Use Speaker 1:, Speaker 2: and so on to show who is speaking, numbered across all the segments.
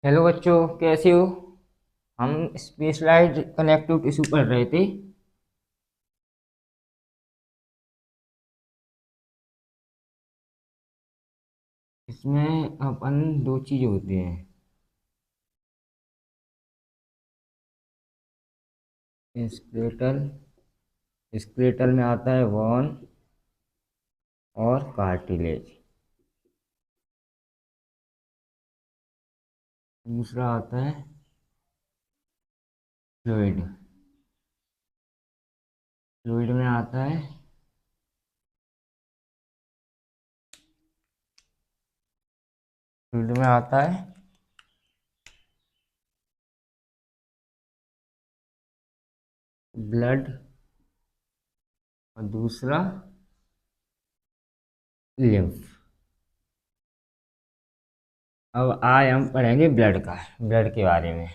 Speaker 1: Hello बच्चों, कैसे हो। हम स्पेशलाइज्ड कनेक्टिव टिश्यू पढ़ रहे थे। इसमें अपन दो चीज़ होते हैं। स्क्लेटल स्क्लेटल में आता है वॉन और कार्टिलेज। दूसरा आता है फ्लूइड। फ्लूइड में आता है फ्लूइड में आता है ब्लड और दूसरा लिम्फ। अब आज हम पढ़ेंगे ब्लड के बारे में।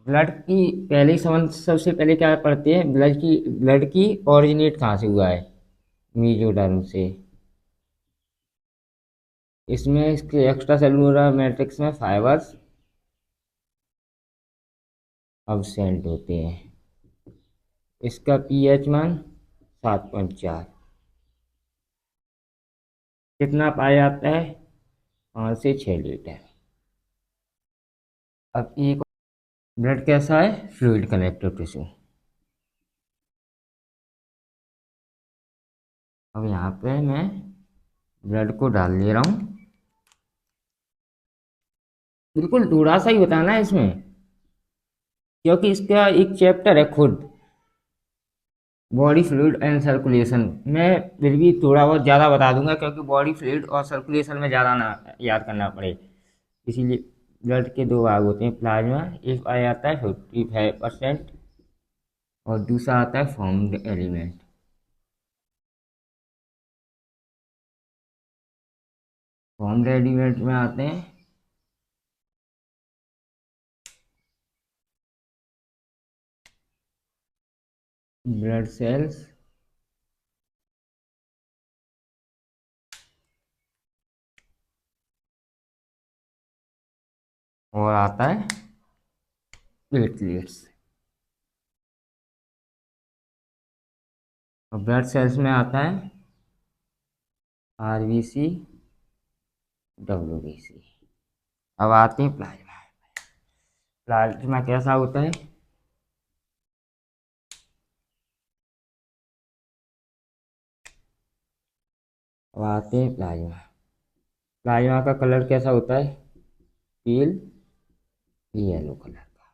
Speaker 1: ब्लड की पहले समझ सबसे पहले क्या पढ़ते हैं, ब्लड की ओरिजिनेट कहाँ से हुआ है। मीजोडर्म से। इसमें इसके एक्स्ट्रा सेलुलर मैट्रिक्स में फाइबर्स अब्सेंट होते हैं। इसका पीएच मान 7.4। कितना पाया जाता है, 5 से 6 लीटर। अब एक ब्लड कैसा है, फ्लूइड कनेक्टिव टिश्यू। अब यहाँ पे मैं ब्लड को डाल दे रहा हूँ। बिल्कुल थोड़ा सा ही बताना है इसमें, क्योंकि इसका एक चैप्टर है खुद, बॉडी फ्लूइड एंड सर्कुलेशन। मैं फिर भी थोड़ा बहुत ज़्यादा बता दूंगा, क्योंकि बॉडी फ्लूइड और सर्कुलेशन में ज़्यादा ना याद करना पड़े। इसीलिए ब्लड के दो भाग होते हैं, प्लाज्मा एक आ जाता है 55% और दूसरा आता है फॉर्म्ड एलिमेंट। फॉर्म्ड एलिमेंट में आते हैं ब्लड सेल्स और आता है प्लेटलेट्स। और ब्लड सेल्स में आता है आरबीसी, डब्ल्यूबीसी। अब आते हैं प्लाज्मा। प्लाज्मा कैसा होता है, अब आते हैं प्लाज्मा। प्लाज्मा का कलर कैसा होता है, पील येलो कलर का।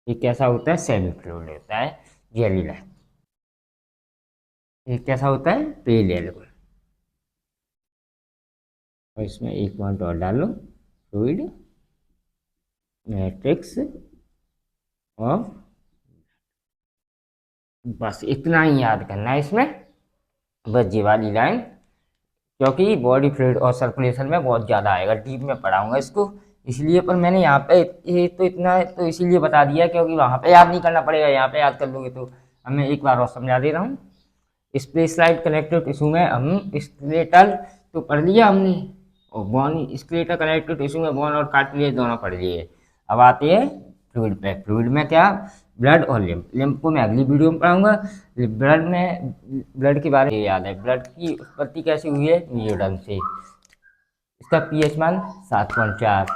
Speaker 1: ये कैसा होता है, सेमी फ्लूइड होता है, जेली लाइक। ये कैसा होता है, पेल येलो कलर। और इसमें एक पॉइंट और डाल लो, फ्लूइड मैट्रिक्स ऑफ। बस इतना ही याद करना है इसमें, बस ये वाली लाइन। क्योंकि बॉडी फ्लूइड और सर्कुलेशन में बहुत ज़्यादा आएगा, डीप में पढ़ाऊंगा इसको। इसलिए पर मैंने यहाँ पे ये तो इतना तो इसीलिए बता दिया, क्योंकि वहाँ पे याद नहीं करना पड़ेगा, यहाँ पे याद कर लोगे तो। अब मैं एक बार और समझा दे रहा हूँ। स्पेशलाइज्ड कनेक्टिव टिश्यू में हम स्केलेटल तो पढ़ लिया हमने, और बोन स्केलेटल कनेक्टिव टिश्यू में बोन और कार्टिलेज दोनों पढ़ लिए। अब आते हैं फ्लूइड पे। फ्लूइड में क्या, ब्लड और लिम्फ। लिम्फ को मैं अगली वीडियो में पढ़ाऊंगा। ब्लड के बारे में याद है, ब्लड की उत्पत्ति कैसे हुई है, न्यूटन से। इसका पीएच मान 7.4।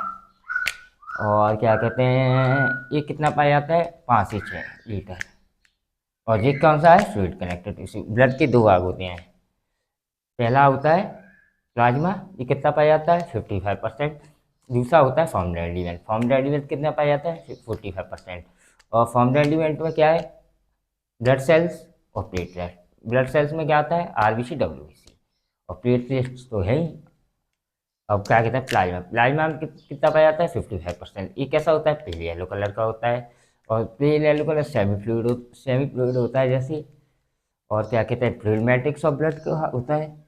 Speaker 1: और क्या कहते हैं, ये कितना पाया जाता है, 5 से 6 लीटर। और ये कौन सा है, फ्लूइड कनेक्टिव टिश्यू। ब्लड के दो भाग होते हैं, पहला होता है प्लाज्मा, ये कितना पाया जाता है, 55%। दूसरा होता है फॉर्म्ड एलिमेंट। फॉर्म्ड एलिमेंट कितना पाया जाता है, 45%। और फॉर्म्ड एलिमेंट में क्या है, ब्लड सेल्स और प्लेटलेट। ब्लड सेल्स में क्या आता है, आरबीसी, डब्ल्यूबीसी। और प्लेटलेट्स तो है ही। अब क्या कहते हैं, प्लाज्मा। प्लाज्मा में कितना पाया जाता है, 55%। ये कैसा होता है, पेल येलो कलर का होता है। और pale yellow colour semi fluid होता है जैसे। और क्या कहते हैं, फ्लूइड मैट्रिक्स ऑफ ब्लड का होता है।